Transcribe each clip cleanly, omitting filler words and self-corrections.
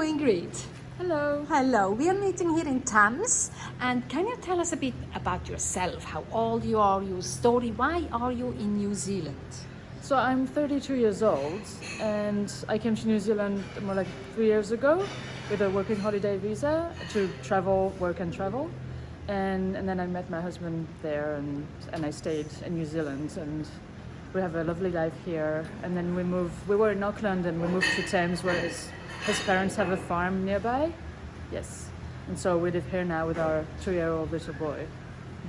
Ingrid. Hello. Hello. We are meeting here in Thames. And can you tell us a bit about yourself? How old you are, your story? Why are you in New Zealand? So I'm 32 years old and I came to New Zealand more like 3 years ago with a working holiday visa to travel, work and travel. And then I met my husband there and I stayed in New Zealand and we have a lovely life here. And then we were in Auckland and we moved to Thames where his parents have a farm nearby. Yes. And so we live here now with our 2-year-old little boy.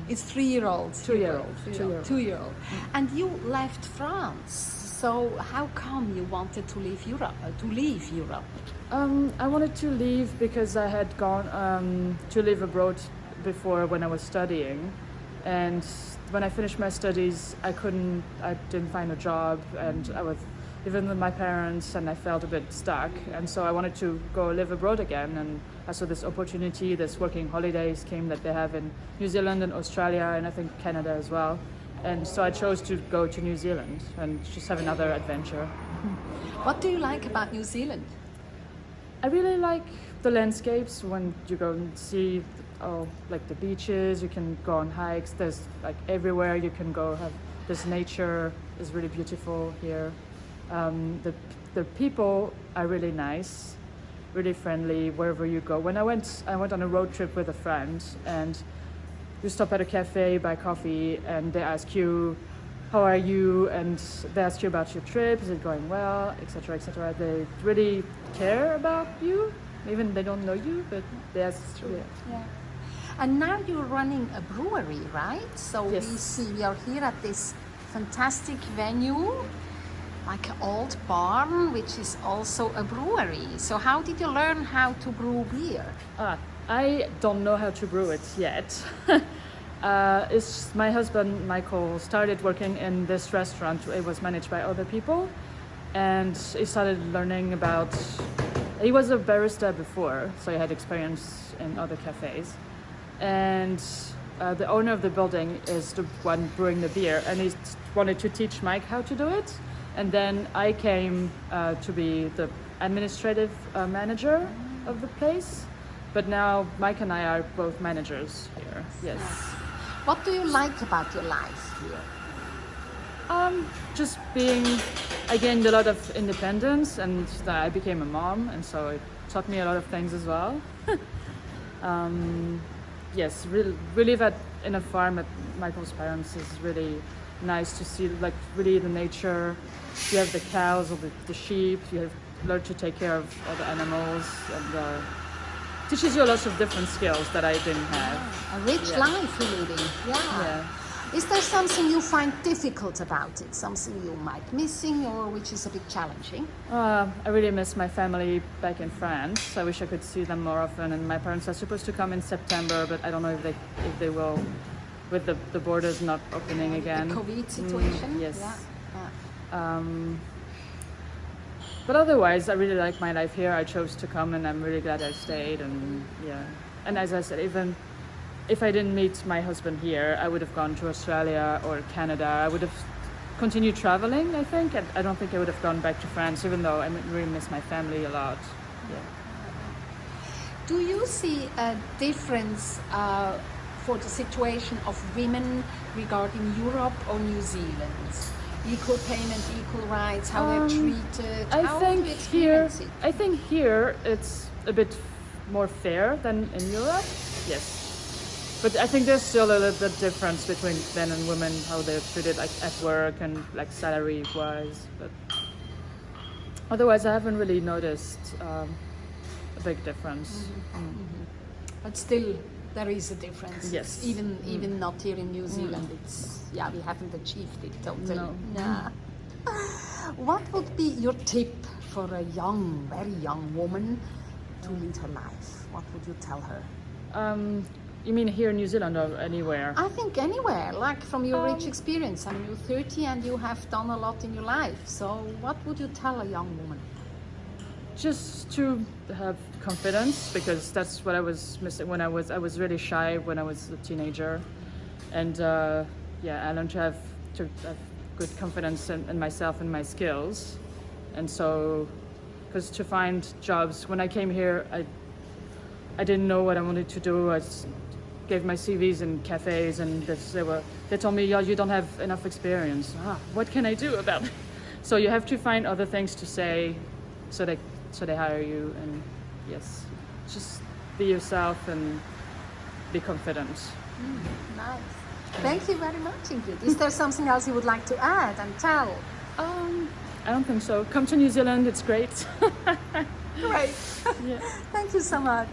It's 3-year-old. 2-year-old. 2-year-old. And you left France. So how come you wanted to leave Europe? I wanted to leave because I had gone to live abroad before when I was studying, and when I finished my studies, I didn't find a job, and I was living with my parents, and I felt a bit stuck, and so I wanted to go live abroad again, and I saw this opportunity, this working holiday scheme that they have in New Zealand and Australia, and I think Canada as well. And so I chose to go to New Zealand and just have another adventure. What do you like about New Zealand? I really like the landscapes when you go and see like the beaches, you can go on hikes, there's like everywhere you can go, this nature is really beautiful here. The people are really nice, really friendly wherever you go. When I went on a road trip with a friend and you stop at a cafe, buy coffee, and they ask you, how are you? And they ask you about your trip, is it going well, etc., etc. They really care about you, even they don't know you, but they ask. Yeah. And now you're running a brewery, right? So Yes. we are here at this fantastic venue, like an old barn, which is also a brewery. So how did you learn how to brew beer? I don't know how to brew it yet. It's my husband Michael started working in this restaurant. It was managed by other people, and he started learning about. He was a barista before, so he had experience in other cafes. And the owner of the building is the one brewing the beer, and he wanted to teach Mike how to do it. And then I came to be the administrative manager of the place. But now Mike and I are both managers here. Yes. What do you like about your life here? Just I gained a lot of independence, and I became a mom, and so it taught me a lot of things as well. Yes, we live in a farm at Michael's parents. Is really nice to see, like really the nature. You have the cows or the sheep. You have learned to take care of all the animals, and teaches you lots of different skills that I didn't have. A rich life you're leading. Yeah. Is there something you find difficult about it? Something you might missing or which is a bit challenging? I really miss my family back in France. I wish I could see them more often. And my parents are supposed to come in September, but I don't know if they will, with the borders not opening again. The COVID situation. Yes. Yeah. But otherwise, I really like my life here. I chose to come, and I'm really glad I stayed. And and as I said, even if I didn't meet my husband here, I would have gone to Australia or Canada. I would have continued traveling, I think. I don't think I would have gone back to France, even though I really miss my family a lot. Yeah. Do you see a difference for the situation of women regarding Europe or New Zealand? Equal payment, equal rights, how they're treated. How do you experience it? I think here it's a bit more fair than in Europe. Yes. But I think there's still a little bit difference between men and women, how they're treated like at work and like salary wise. But otherwise I haven't really noticed a big difference. But still there is a difference. Yes. Even not here in New Zealand, we haven't achieved it totally. No. Yeah. What would be your tip for a very young woman to lead her life? What would you tell her? You mean here in New Zealand or anywhere? I think anywhere, like from your rich experience. I mean, you're 30 and you have done a lot in your life. So what would you tell a young woman? Just to have confidence, because that's what I was missing when I was really shy when I was a teenager. And I learned to have good confidence in myself and my skills. And so because to find jobs, when I came here, I didn't know what I wanted to do. I gave my CVs in cafes, and they told me, yeah, you don't have enough experience. What can I do about it? So you have to find other things to say, so they hire you. And yes, just be yourself and be confident. Nice. Thank you very much, Ingrid. Is there something else you would like to add and tell? I don't think so. Come to New Zealand, it's great. Great. Yeah. Thank you so much.